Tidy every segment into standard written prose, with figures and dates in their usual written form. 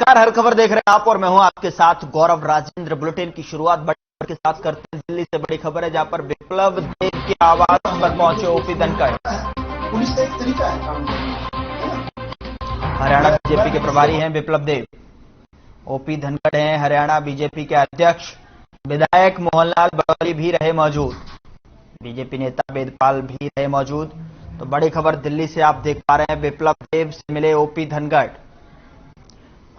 नमस्कार, हर खबर देख रहे हैं आप और मैं हूं आपके साथ गौरव राजेंद्र। बुलेटिन की शुरुआत बड़ी खबर के साथ करते हैं। दिल्ली से बड़ी खबर है जहां पर विप्लव देव के आवास पर पहुंचे ओपी धनखड़। पुलिस का एक तरीका है काम करने का। हरियाणा बीजेपी के प्रभारी हैं विप्लव देव। ओपी धनखड़ हैं हरियाणा बीजेपी के अध्यक्ष। विधायक मोहनलाल बड़ौली भी रहे मौजूद। बीजेपी नेता वेदपाल भी रहे मौजूद। तो बड़ी खबर दिल्ली से आप देख पा रहे हैं। विप्लव देव से मिले ओपी धनखड़।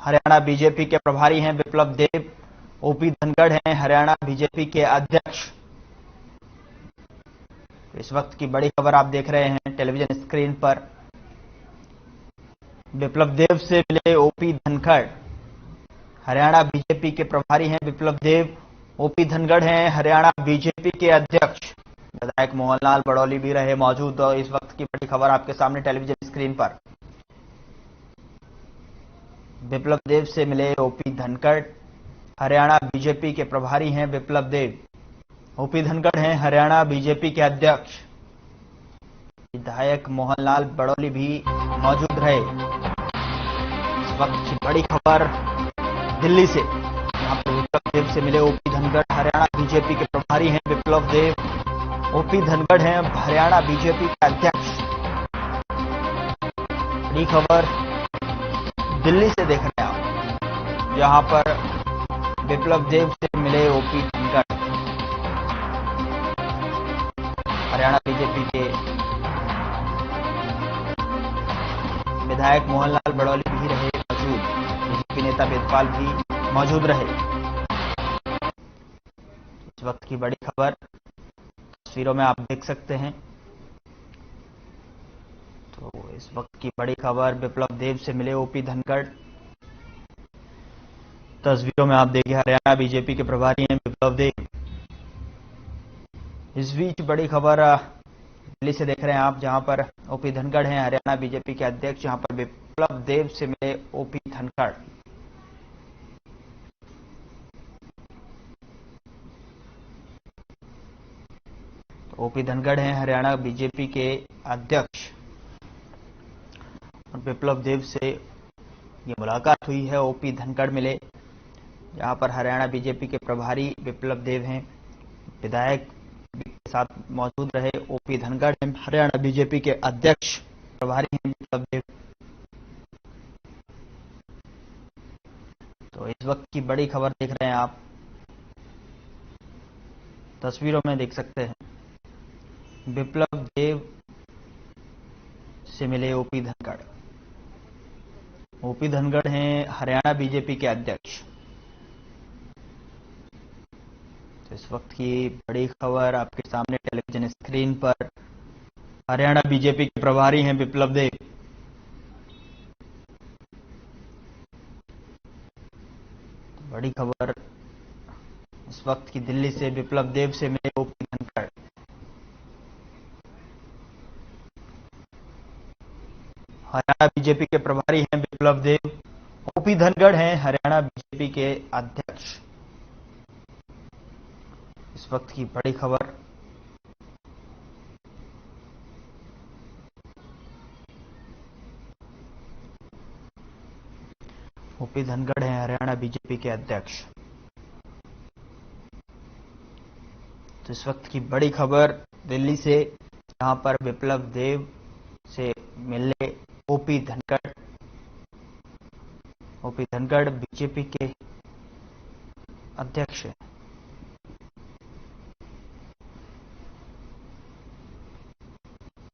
हरियाणा बीजेपी के प्रभारी हैं विप्लव देव। ओपी धनखड़ हैं हरियाणा बीजेपी के अध्यक्ष। इस वक्त की बड़ी खबर आप देख रहे हैं टेलीविजन स्क्रीन पर। विप्लव देव से मिले ओपी धनखड़। हरियाणा बीजेपी के प्रभारी हैं विप्लव देव। ओपी धनखड़ हैं हरियाणा बीजेपी के अध्यक्ष। विधायक मोहनलाल बड़ौली भी रहे मौजूद। और इस वक्त की बड़ी खबर आपके सामने टेलीविजन स्क्रीन पर। विप्लव देव से मिले ओपी धनखड़। हरियाणा बीजेपी के प्रभारी हैं विप्लव देव। ओपी धनखड़ हैं हरियाणा बीजेपी के अध्यक्ष। विधायक मोहनलाल बड़ौली भी मौजूद रहे। इस वक्त की बड़ी खबर दिल्ली से, यहां पर विप्लव देव से मिले ओपी धनखड़। हरियाणा बीजेपी के प्रभारी हैं विप्लव देव। ओपी धनखड़ हैं हरियाणा बीजेपी के अध्यक्ष। बड़ी खबर दिल्ली से देख रहे हैं आप, जहां पर विप्लव देव से मिले ओपी धनखड़। हरियाणा बीजेपी के विधायक मोहनलाल बड़ौली भी रहे मौजूद। बीजेपी नेता वेदपाल भी मौजूद रहे। इस वक्त की बड़ी खबर तस्वीरों में आप देख सकते हैं। तो इस वक्त की बड़ी खबर विप्लव देव से मिले ओपी धनखड़। तस्वीरों में आप देखिए हरियाणा बीजेपी के प्रभारी हैं विप्लव देव। इस बीच बड़ी खबर दिल्ली से देख रहे हैं आप, जहां पर ओपी धनखड़ हैं हरियाणा बीजेपी के अध्यक्ष, जहां पर विप्लव देव से मिले ओपी धनखड़। ओपी धनखड़ हैं हरियाणा बीजेपी के अध्यक्ष। विप्लव देव से ये मुलाकात हुई है। ओपी धनखड़ मिले, जहां पर हरियाणा बीजेपी के प्रभारी विप्लव देव हैं। विधायक के साथ मौजूद रहे। ओपी धनखड़ हैं हरियाणा बीजेपी के अध्यक्ष। प्रभारी हैं विप्लव देव। तो इस वक्त की बड़ी खबर देख रहे हैं आप, तस्वीरों में देख सकते हैं। विप्लव देव से मिले ओपी धनखड़। ओपी धनखड़ हैं हरियाणा बीजेपी के अध्यक्ष। तो इस वक्त की बड़ी खबर आपके सामने टेलीविजन स्क्रीन पर। हरियाणा बीजेपी के प्रभारी हैं विप्लव देव। बड़ी खबर इस वक्त की दिल्ली से, विप्लव देव से मिले ओपी धनखड़। हरियाणा बीजेपी के प्रभारी हैं विप्लव देव। ओपी धनखड़ हैं हरियाणा बीजेपी के अध्यक्ष। इस वक्त की बड़ी खबर ओपी धनखड़ हैं हरियाणा बीजेपी के अध्यक्ष। तो इस वक्त की बड़ी खबर दिल्ली से, जहां पर विप्लव देव से मिलने OP Dhankhar. OP Dhankhar BJP के अध्यक्ष हैं।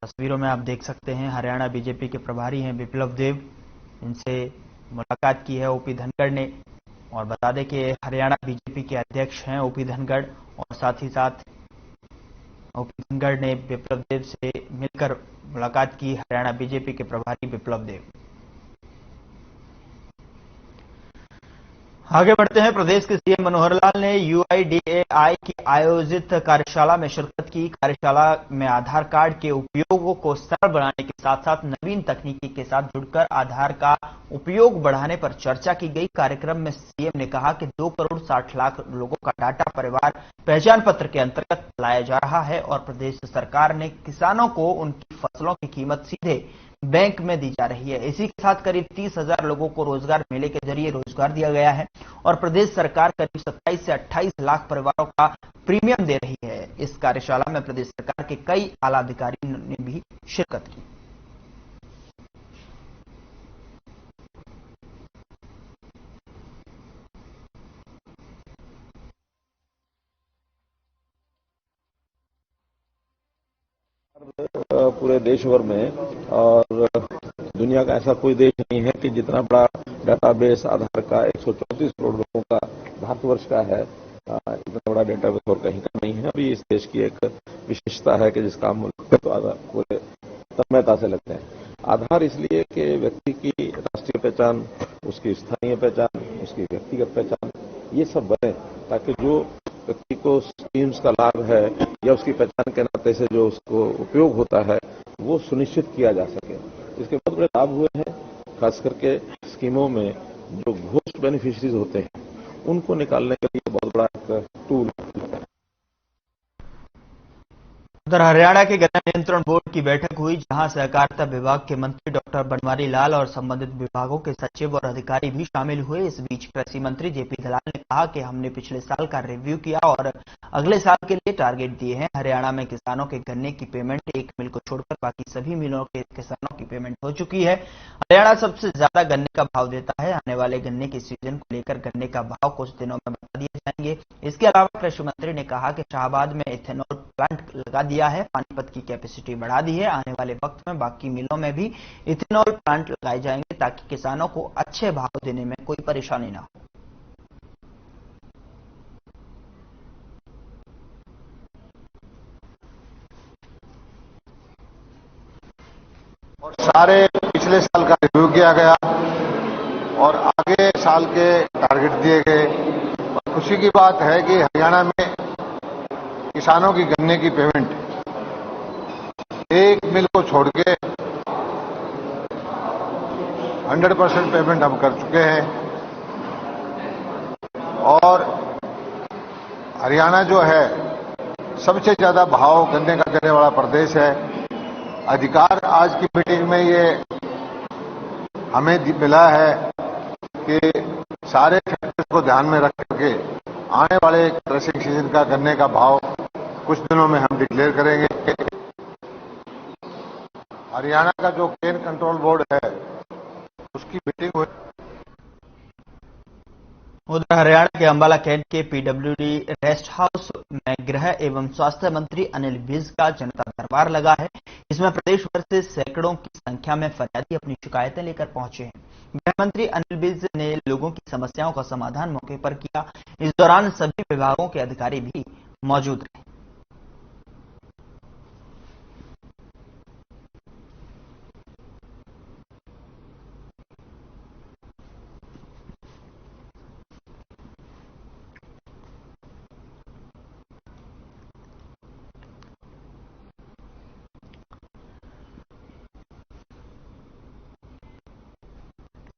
तस्वीरों में आप देख सकते हैं हरियाणा बीजेपी के प्रभारी हैं विप्लव देव। इनसे मुलाकात की है ओपी धनखड़ ने। और बता दें कि हरियाणा बीजेपी के अध्यक्ष हैं ओपी धनखड़। और साथ ही साथ ओपी धनखड़ ने विप्लव देव से मिलकर मुलाकात की, हरियाणा बीजेपी के प्रभारी विप्लव देव। आगे बढ़ते हैं। प्रदेश के सीएम मनोहर लाल ने यूआईडीएआई की आयोजित कार्यशाला में शिरकत की। कार्यशाला में आधार कार्ड के उपयोग को सरल बनाने के साथ साथ नवीन तकनीकी के साथ जुड़कर आधार का उपयोग बढ़ाने पर चर्चा की गई। कार्यक्रम में सीएम ने कहा कि 2 करोड़ 60 लाख लोगों का डाटा परिवार पहचान पत्र के अंतर्गत लाया जा रहा है और प्रदेश सरकार ने किसानों को उनकी फसलों की कीमत सीधे बैंक में दी जा रही है। इसी के साथ करीब 30,000 लोगों को रोजगार मेले के जरिए रोजगार दिया गया है और प्रदेश सरकार करीब 27 से 28 लाख परिवारों का प्रीमियम दे रही है। इस कार्यशाला में प्रदेश सरकार के कई आला अधिकारियों ने भी शिरकत की। पूरे देश भर में और दुनिया का ऐसा कोई देश नहीं है कि जितना बड़ा डेटाबेस आधार का 134 करोड़ लोगों का भारतवर्ष का है, इतना बड़ा डेटाबेस और कहीं का नहीं है। अभी इस देश की एक विशेषता है कि जिसका मूल्य तो आधार पूरे तन्मयता से लगते हैं। आधार इसलिए कि व्यक्ति की राष्ट्रीय पहचान, उसकी स्थानीय पहचान, उसकी व्यक्तिगत पहचान, ये सब बने ताकि जो व्यक्ति को स्कीम्स का लाभ है या उसकी पहचान के नाते से जो उसको उपयोग होता है वो सुनिश्चित किया जा सके। इसके बहुत बड़े लाभ हुए हैं, खास करके स्कीमों में जो घोस्ट बेनिफिशरीज होते हैं उनको निकालने के लिए बहुत बड़ा एक टूल है। उधर हरियाणा के गन्ना नियंत्रण बोर्ड की बैठक हुई, जहां सहकारिता विभाग के मंत्री डॉक्टर बनवारी लाल और संबंधित विभागों के सचिव और अधिकारी भी शामिल हुए। इस बीच कृषि मंत्री जेपी दलाल ने कहा कि हमने पिछले साल का रिव्यू किया और अगले साल के लिए टारगेट दिए हैं। हरियाणा में किसानों के गन्ने की पेमेंट एक मिल को छोड़कर बाकी सभी मिलों के किसानों की पेमेंट हो चुकी है। हरियाणा सबसे ज्यादा गन्ने का भाव देता है। आने वाले गन्ने के सीजन को लेकर गन्ने का भाव कुछ दिनों में बता दिए जाएंगे। इसके अलावा कृषि मंत्री ने कहा कि शाहबाद में इथेनॉल प्लांट लगा दिया है, पानीपत की कैपेसिटी बढ़ा दी है। आने वाले वक्त में बाकी मिलों में भी इथेनॉल प्लांट लगाए जाएंगे ताकि किसानों को अच्छे भाव देने में कोई परेशानी ना हो। और सारे पिछले साल का रिव्यू किया गया और आगे साल के टारगेट दिए गए। और खुशी की बात है कि हरियाणा में किसानों की गन्ने की पेमेंट एक मिल को छोड़ के 100% पेमेंट हम कर चुके हैं। और हरियाणा जो है सबसे ज्यादा भाव गन्ने का देने वाला प्रदेश है। अधिकार आज की मीटिंग में ये हमें मिला है कि सारे फैक्टर्स को ध्यान में रख करके आने वाले क्रशिंग सीजन का गन्ने का भाव कुछ दिनों में हम डिक्लेयर करेंगे। हरियाणा का जो केन कंट्रोल बोर्ड है उसकी मीटिंग हुई। उधर हरियाणा के अंबाला कैंट के पीडब्ल्यूडी रेस्ट हाउस में गृह एवं स्वास्थ्य मंत्री अनिल विज का जनता दरबार लगा है। इसमें प्रदेश भर से सैकड़ों की संख्या में फरियादी अपनी शिकायतें लेकर पहुंचे हैं। गृह मंत्री अनिल विज ने लोगों की समस्याओं का समाधान मौके पर किया। इस दौरान सभी विभागों के अधिकारी भी मौजूद रहे।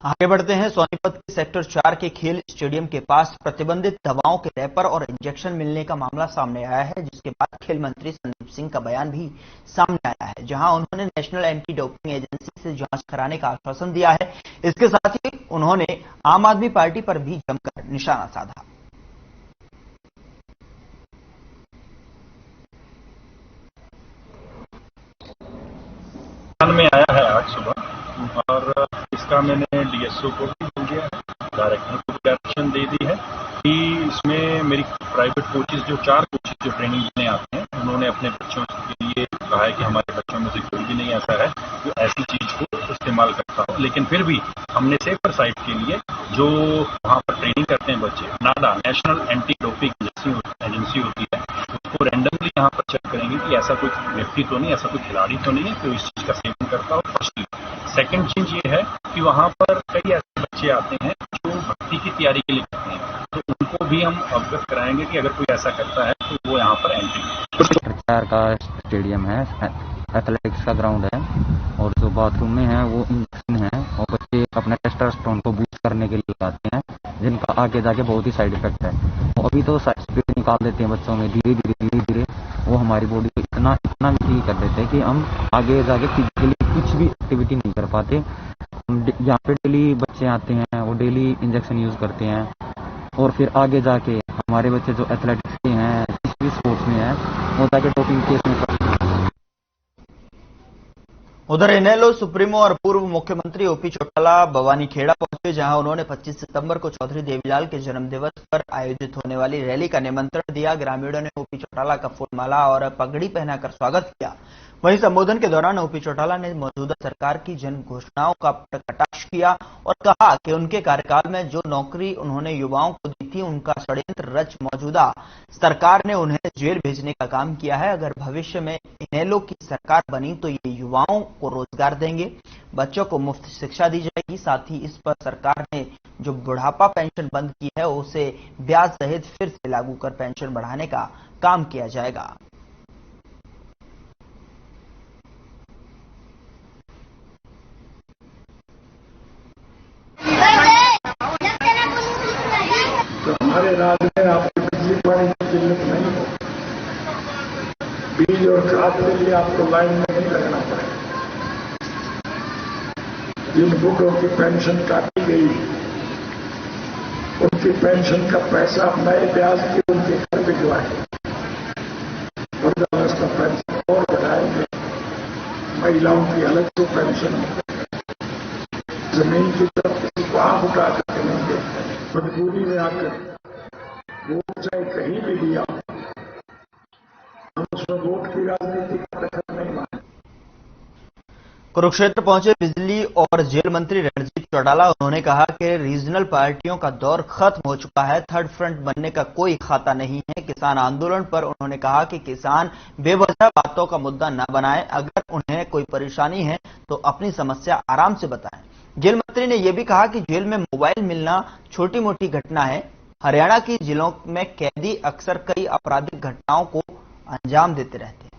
आगे बढ़ते हैं। सोनीपत के सेक्टर 4 के खेल स्टेडियम के पास प्रतिबंधित दवाओं के रैपर और इंजेक्शन मिलने का मामला सामने आया है, जिसके बाद खेल मंत्री संदीप सिंह का बयान भी सामने आया है, जहां उन्होंने नेशनल एंटी डोपिंग एजेंसी से जांच कराने का आश्वासन दिया है। इसके साथ ही उन्होंने आम आदमी पार्टी पर भी जमकर निशाना साधा। में आया है आज सुबह और इसका मैंने डीएसओ को भी बोल दिया है, डायरेक्टर को भी डायरेक्शन दे दी है कि इसमें मेरी प्राइवेट कोचेज जो 4 कोचेज जो ट्रेनिंग देने आते हैं उन्होंने अपने बच्चों के लिए कहा है कि हमारे बच्चों में से कोई भी नहीं ऐसा है जो ऐसी चीज को इस्तेमाल करता हो। लेकिन फिर भी हमने सेफर साइड के लिए जो वहाँ पर ट्रेनिंग करते हैं बच्चे, नाडा नेशनल एंटी डोपिंग एजेंसी होती है, उसको रैंडमली यहाँ पर चेक करेंगे कि ऐसा कोई व्यक्ति तो नहीं, ऐसा कोई खिलाड़ी तो नहीं है जो इस चीज का सेवन करता हो। फर्स्टली सेकंड चीज ये है कि वहाँ पर कई ऐसे बच्चे आते हैं जो भर्ती की तैयारी के लिए करते हैं, तो उनको भी हम अवगत कराएंगे कि अगर कोई ऐसा करता है तो वो यहाँ पर एंट्री। सरकार का स्टेडियम है, एथलेटिक्स का ग्राउंड है और जो बाथरूम में है वो इंजेक्शन है और बच्चे अपने टेस्टोस्टेरोन को बूस्ट करने के लिए लगाते हैं, जिनका आगे जाके बहुत ही साइड इफेक्ट है। वो अभी तो स्पीड निकाल देते हैं बच्चों में, धीरे धीरे वो हमारी बॉडी को इतना वीक कर देते हैं कि हम आगे जाके फिजिकली कुछ भी एक्टिविटी नहीं कर पाते। यहाँ पे डेली बच्चे आते हैं, वो डेली इंजेक्शन यूज करते हैं, और फिर आगे जाके हमारे बच्चे जो एथलेटिक्स के हैं, किसी भी स्पोर्ट्स में हैं, वो जाके डोपिंग केस में उधर इनेलो सुप्रीमो और पूर्व मुख्यमंत्री ओपी चौटाला भवानीखेड़ा पहुंचे, जहां उन्होंने 25 सितंबर को चौधरी देवीलाल के जन्मदिवस पर आयोजित होने वाली रैली का निमंत्रण दिया। ग्रामीणों ने ओपी चौटाला का फूलमाला और पगड़ी पहनाकर स्वागत किया। वहीं संबोधन के दौरान ओपी चौटाला ने मौजूदा सरकार की जन घोषणाओं का कटाक्ष किया और कहा कि उनके कार्यकाल में जो नौकरी उन्होंने युवाओं को दी थी, उनका षड्यंत्र रच मौजूदा सरकार ने उन्हें जेल भेजने का काम किया है। अगर भविष्य में इनेलो की सरकार बनी तो ये युवाओं को रोजगार देंगे, बच्चों को मुफ्त शिक्षा दी जाएगी। साथ ही इस पर सरकार ने जो बुढ़ापा पेंशन बंद की है, उसे ब्याज सहित फिर से लागू कर पेंशन बढ़ाने का काम किया जाएगा। तो हमारे राज्य में आपको बिजली पानी की किल्लत नहीं हो, बीज और खाद के लिए आपको लाइन में नहीं लगना पड़ेगा। जिन बुढ़ों की पेंशन काटी गई, उनकी पेंशन का पैसा नए ब्याज के उनके घर भिजवाएंगे, वृद्धावस्था पेंशन और बढ़ाएंगे, महिलाओं की अलग से पेंशन, जमीन की तरफ किसी को आंख उठा करके नहीं देखते, मजबूरी में आकर वोट चाहे कहीं भी दिया, हम उसमें वोट की राजनीति का दखल नहीं माने। कुरुक्षेत्र पहुंचे बिजली और जेल मंत्री रणजीत चौटाला। उन्होंने कहा कि रीजनल पार्टियों का दौर खत्म हो चुका है, थर्ड फ्रंट बनने का कोई खाता नहीं है। किसान आंदोलन पर उन्होंने कहा कि किसान बेवजह बातों का मुद्दा न बनाएं, अगर उन्हें कोई परेशानी है तो अपनी समस्या आराम से बताएं। जेल मंत्री ने यह भी कहा कि जेल में मोबाइल मिलना छोटी मोटी घटना है। हरियाणा की जेलों में कैदी अक्सर कई आपराधिक घटनाओं को अंजाम देते रहते हैं।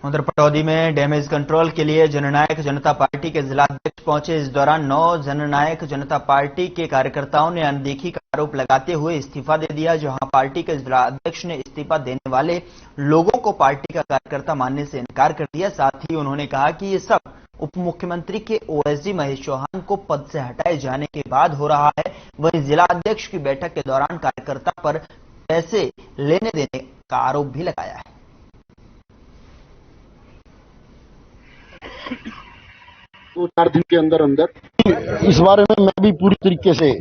उधर पटौदी में डैमेज कंट्रोल के लिए जननायक जनता पार्टी के जिलाध्यक्ष पहुंचे। इस दौरान 9 जननायक जनता पार्टी के कार्यकर्ताओं ने अनदेखी का आरोप लगाते हुए इस्तीफा दे दिया। जहां पार्टी के जिलाध्यक्ष ने इस्तीफा देने वाले लोगों को पार्टी का कार्यकर्ता मानने से इनकार कर दिया। साथ ही उन्होंने कहा कि ये सब उप मुख्यमंत्री के ओएसडी महेश चौहान को पद से हटाए जाने के बाद हो रहा है। वहीं जिलाध्यक्ष की बैठक के दौरान कार्यकर्ता पर पैसे लेने देने का आरोप भी लगाया है। 2-4 दिन के अंदर अंदर इस बारे में मैं भी पूरी तरीके से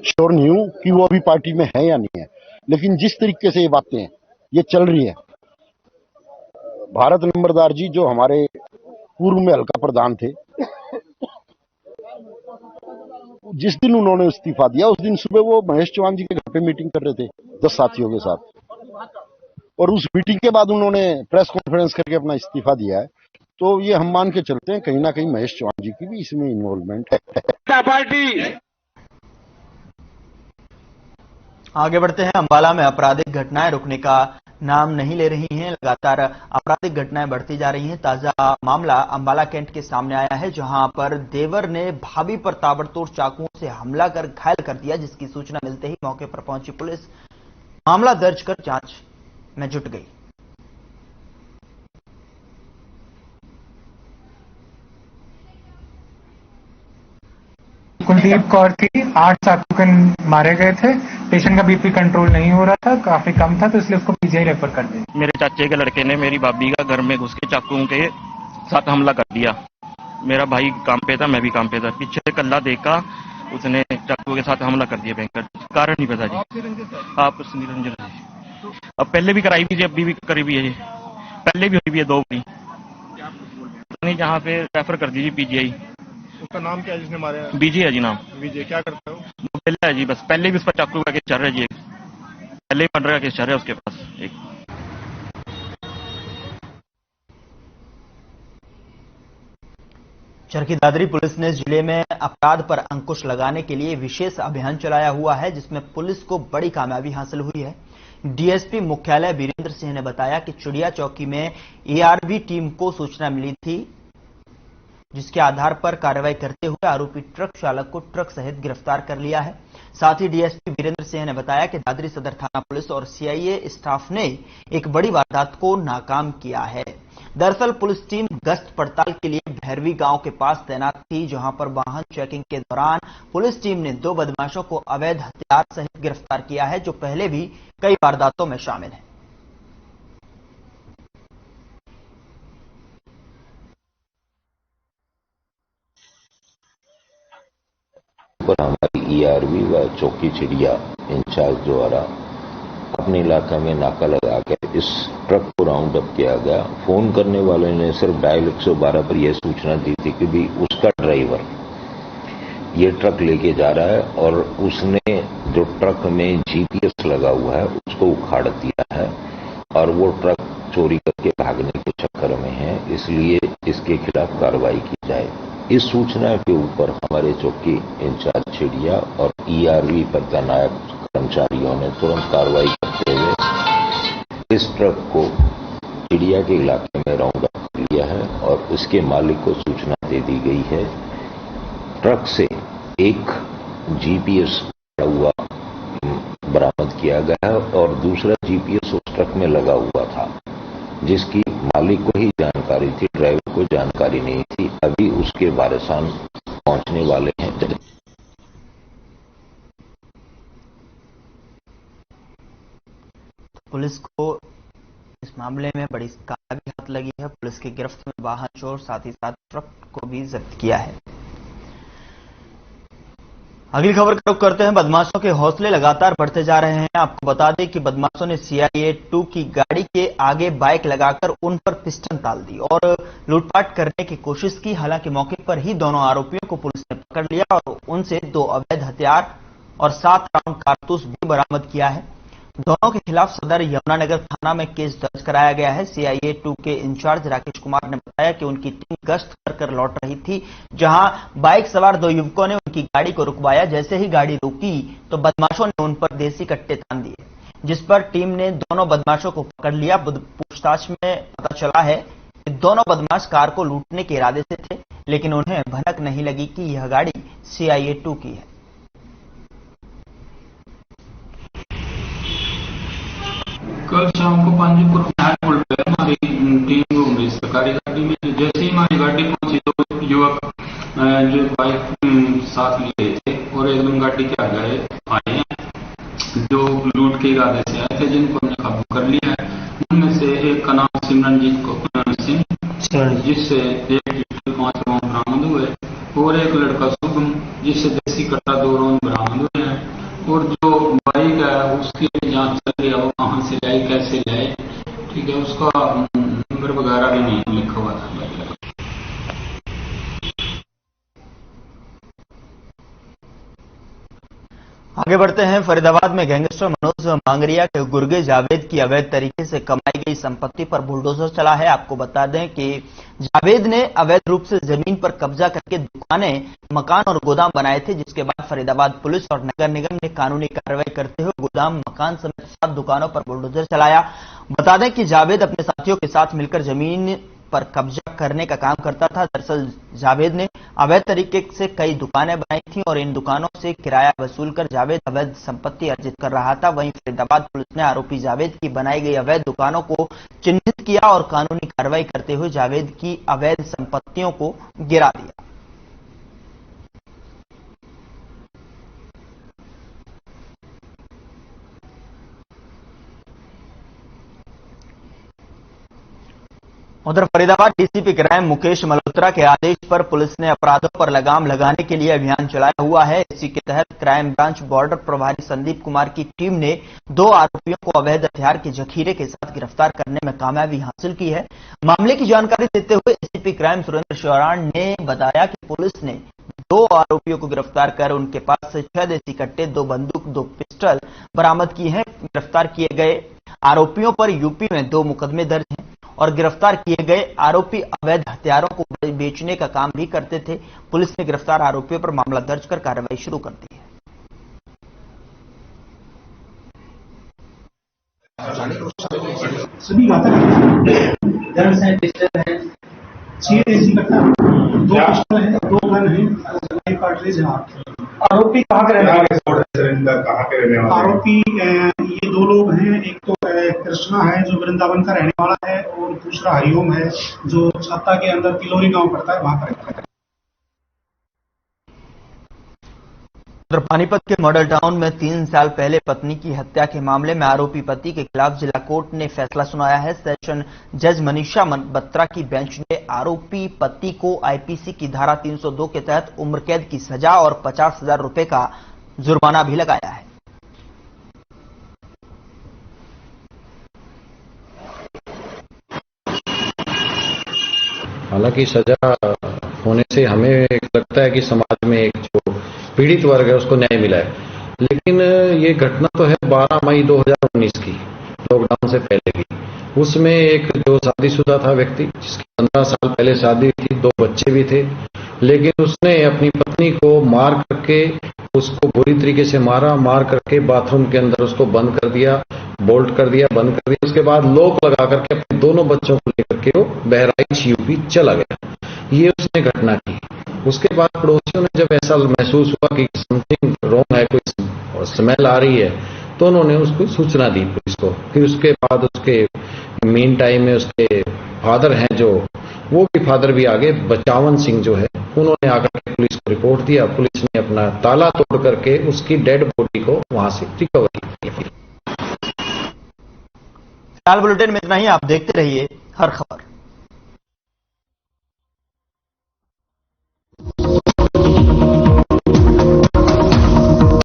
श्योर नहीं हूं कि वो अभी पार्टी में है या नहीं है, लेकिन जिस तरीके से ये बातें ये चल रही है, भारत नंबरदार जी जो हमारे पूर्व में हल्का प्रधान थे, जिस दिन उन्होंने इस्तीफा दिया उस दिन सुबह वो महेश चौहान जी के घर पे मीटिंग कर रहे थे 10 साथियों के साथ, और उस मीटिंग के बाद उन्होंने प्रेस कॉन्फ्रेंस करके अपना इस्तीफा दिया है। तो ये हम मान के चलते हैं कहीं ना कहीं महेश चौहान जी की भी इसमें इन्वॉल्वमेंट है। पार्टी आगे बढ़ते हैं। अंबाला में आपराधिक घटनाएं रुकने का नाम नहीं ले रही हैं। लगातार आपराधिक घटनाएं बढ़ती जा रही हैं। ताजा मामला अंबाला कैंट के सामने आया है, जहां पर देवर ने भाभी पर ताबड़तोड़ चाकुओं से हमला कर घायल कर दिया, जिसकी सूचना मिलते ही मौके पर पहुंची पुलिस मामला दर्ज कर जांच में जुट गई। कुलदीप कौर थी, 8 चाकू मारे गए थे। पेशेंट का बीपी कंट्रोल नहीं हो रहा था, काफी कम था, तो इसलिए उसको पीजीआई रेफर कर दिया। मेरे चाचे के लड़के ने मेरी भाभी का घर में घुस के चाकुओं के साथ हमला कर दिया। मेरा भाई काम पे था, मैं भी काम पे था। पीछे से कल्ला देखा, उसने चाकू के साथ हमला कर दिया भयंकर। कारण नहीं पता जी। आप निरंजन जी, अब पहले भी कराई भी, अभी भी करी भी है, पहले भी हुई भी है 2 बारी। नहीं, जहाँ पे रेफर कर दीजिए पीजीआई। उसका नाम क्या है जिसने मारे? विजय है जी नाम। विजय क्या करता है वो? पहले है जी, बस पहले भी उस पर चाकू का केस चल रहा है जी, पहले ही मर्डर का केस चल रहा है उसके पास एक। चरखी दादरी पुलिस ने जिले में अपराध पर अंकुश लगाने के लिए विशेष अभियान चलाया हुआ है, जिसमें पुलिस को बड़ी कामयाबी हासिल हुई है। डीएसपी मुख्यालय वीरेंद्र सिंह ने बताया कि चिड़िया चौकी में एआरबी टीम को सूचना मिली थी, जिसके आधार पर कार्रवाई करते हुए आरोपी ट्रक चालक को ट्रक सहित गिरफ्तार कर लिया है। साथ ही डीएसपी वीरेंद्र सिंह ने बताया कि दादरी सदर थाना पुलिस और सीआईए स्टाफ ने एक बड़ी वारदात को नाकाम किया है। दरअसल पुलिस टीम गश्त पड़ताल के लिए भैरवी गांव के पास तैनात थी, जहां पर वाहन चेकिंग के दौरान पुलिस टीम ने 2 बदमाशों को अवैध हथियार सहित गिरफ्तार किया है, जो पहले भी कई वारदातों में शामिल हैं। पर हमारी ईआरवी व चौकी चिड़िया इंचार्ज द्वारा अपने इलाके में नाका लगाकर इस ट्रक को राउंड अप किया गया। फोन करने वाले ने सिर्फ डायल 112 पर यह सूचना दी थी कि भी उसका ड्राइवर ये ट्रक लेके जा रहा है और उसने जो ट्रक में जीपीएस लगा हुआ है उसको उखाड़ दिया है और वो ट्रक चोरी करके भागने के चक्कर में है, इसलिए इसके खिलाफ कार्रवाई की जाए। इस सूचना के ऊपर हमारे चौकी इंचार्ज चिड़िया और ईआरवी पर तैनात कर्मचारियों ने तुरंत कार्रवाई करते हुए इस ट्रक को चिड़िया के इलाके में राउंड अप कर लिया है और उसके मालिक को सूचना दे दी गई है। ट्रक से एक जीपीएस हुआ बरामद किया गया है और दूसरा जीपीएस उस ट्रक में लगा हुआ था, जिसकी मालिक को ही जानकारी थी, ड्राइवर को जानकारी नहीं थी। अभी उसके वारिसान पहुंचने वाले हैं। पुलिस को इस मामले में बड़ी कामयाबी हाथ लगी है। पुलिस की गिरफ्त में वाहन चोर साथ ही साथ ट्रक को भी जब्त किया है। अगली खबर का रुख करते हैं। बदमाशों के हौसले लगातार बढ़ते जा रहे हैं। आपको बता दें कि बदमाशों ने सीआईए 2 की गाड़ी के आगे बाइक लगाकर उन पर पिस्टन ताल दी और लूटपाट करने की कोशिश की। हालांकि मौके पर ही दोनों आरोपियों को पुलिस ने पकड़ लिया और उनसे 2 अवैध हथियार और 7 राउंड कारतूस भी बरामद किया है। दोनों के खिलाफ सदर यमुनानगर थाना में केस दर्ज कराया गया है। सीआईए 2 के इंचार्ज राकेश कुमार ने बताया कि उनकी टीम गश्त कर लौट रही थी, जहां बाइक सवार 2 युवकों ने उनकी गाड़ी को रुकवाया। जैसे ही गाड़ी रुकी तो बदमाशों ने उन पर देसी कट्टे तान दिए, जिस पर टीम ने दोनों बदमाशों को पकड़ लिया। पूछताछ में पता चला है कि दोनों बदमाश कार को लूटने के इरादे से थे, लेकिन उन्हें भनक नहीं लगी कि यह गाड़ी सीआईए 2 की है। कल शाम को पांजीपुर पुल पर हमारी टीम घूमी सरकारी गाड़ी में। जैसे ही हमारी गाड़ी पहुंची तो युवक जो बाइक साथ लिए थे और एकदम गाड़ी के आगे आए हैं, जो लूट के इरादे से आए थे, जिनको हमने काबू कर लिया है। उनमें से एक का नाम सिमरनजीत सिंह, जिससे 1 लीटर 5 राउंड बरामद हुए, और एक लड़का शुभम, जिससे देसी कट्टा 2 राउंड बरामद हुए हैं। और जो बाइक है उसकी जांच चल रही है, वो कहां से लाई कैसे लाए, ठीक है, उसका नंबर वगैरह भी नहीं लिखा हुआ था। आगे बढ़ते हैं। फरीदाबाद में गैंगस्टर मनोज मांगरिया के गुर्गे जावेद की अवैध तरीके से कमाई गई संपत्ति पर बुलडोजर चला है। आपको बता दें कि जावेद ने अवैध रूप से जमीन पर कब्जा करके दुकानें, मकान और गोदाम बनाए थे, जिसके बाद फरीदाबाद पुलिस और नगर निगम ने कानूनी कार्रवाई करते हुए गोदाम, मकान समेत 7 दुकानों पर बुलडोजर चलाया। बता दें कि जावेद अपने साथियों के साथ मिलकर जमीन पर कब्जा करने का काम करता था। दरअसल जावेद ने अवैध तरीके से कई दुकानें बनाई थी और इन दुकानों से किराया वसूलकर जावेद अवैध संपत्ति अर्जित कर रहा था। वहीं फरीदाबाद पुलिस ने आरोपी जावेद की बनाई गई अवैध दुकानों को चिन्हित किया और कानूनी कार्रवाई करते हुए जावेद की अवैध संपत्तियों को गिरा दिया। उधर फरीदाबाद डीसीपी क्राइम मुकेश मल्होत्रा के आदेश पर पुलिस ने अपराधों पर लगाम लगाने के लिए अभियान चलाया हुआ है। इसी के तहत क्राइम ब्रांच बॉर्डर प्रभारी संदीप कुमार की टीम ने 2 आरोपियों को अवैध हथियार के जखीरे के साथ गिरफ्तार करने में कामयाबी हासिल की है। मामले की जानकारी देते हुए एसीपी क्राइम सुरेंद्र शौरान ने बताया कि पुलिस ने 2 आरोपियों को गिरफ्तार कर उनके पास से 6 देसी कट्टे, 2 बंदूक, 2 पिस्टल बरामद किए हैं। गिरफ्तार किए गए आरोपियों पर यूपी में 2 मुकदमे दर्ज हैं। और गिरफ्तार किए गए आरोपी अवैध हथियारों को बेचने का काम भी करते थे। पुलिस ने गिरफ्तार आरोपियों पर मामला दर्ज कर कार्रवाई शुरू कर दी है। सभी घातक गन्स हैं, पिस्टल है, 6 देसी कट्टा, 2 पिस्टल है, 2 गन है, 1 कार्ट्रिज है। आरोपी कहाँ के रहने वाले? आरोपी ये 2 लोग हैं। एक तो कृष्णा है जो वृंदावन का रहने वाला है और दूसरा हरिओम है जो छाता के अंदर किलोरी गांव पड़ता है, वहां पर रहता है। उधर पानीपत के मॉडल टाउन में 3 साल पहले पत्नी की हत्या के मामले में आरोपी पति के खिलाफ जिला कोर्ट ने फैसला सुनाया है। सेशन जज मनीषा बत्रा की बेंच ने आरोपी पति को आईपीसी की धारा 302 के तहत उम्र कैद की सजा और 50,000 रुपए का जुर्माना भी लगाया है। हालांकि सजा होने से हमें लगता है कि समाज में एक जो पीड़ित वर्ग है उसको न्याय मिला है, लेकिन ये घटना तो है 12 मई 2019 की, लॉकडाउन से पहले की। उसमें एक जो शादीशुदा था व्यक्ति जिसकी 15 साल पहले शादी थी, 2 बच्चे भी थे, लेकिन उसने अपनी पत्नी को मार करके उसको बुरी तरीके से मार करके बाथरूम के अंदर उसको बंद कर दिया, बोल्ट कर दिया, बंद कर दिया। उसके बाद लॉक लगा करके अपने दोनों बच्चों को लेकर के वो बहराइच यूपी चला गया। ये उसने घटना की। उसके बाद पड़ोसियों ने जब ऐसा महसूस हुआ कि समथिंग रॉन्ग है, कोई स्मेल आ रही है, तो उन्होंने उसको सूचना दी पुलिस को। फिर उसके बाद उसके मीन टाइम में उसके फादर हैं जो, वो भी फादर भी आगे, बचावन सिंह जो है, उन्होंने आकर के पुलिस को रिपोर्ट दिया। पुलिस ने अपना ताला तोड़ करके उसकी डेड बॉडी को वहां से रिकवर किया। फिलहाल बुलेटिन में इतना ही। आप देखते रहिए हर खबर।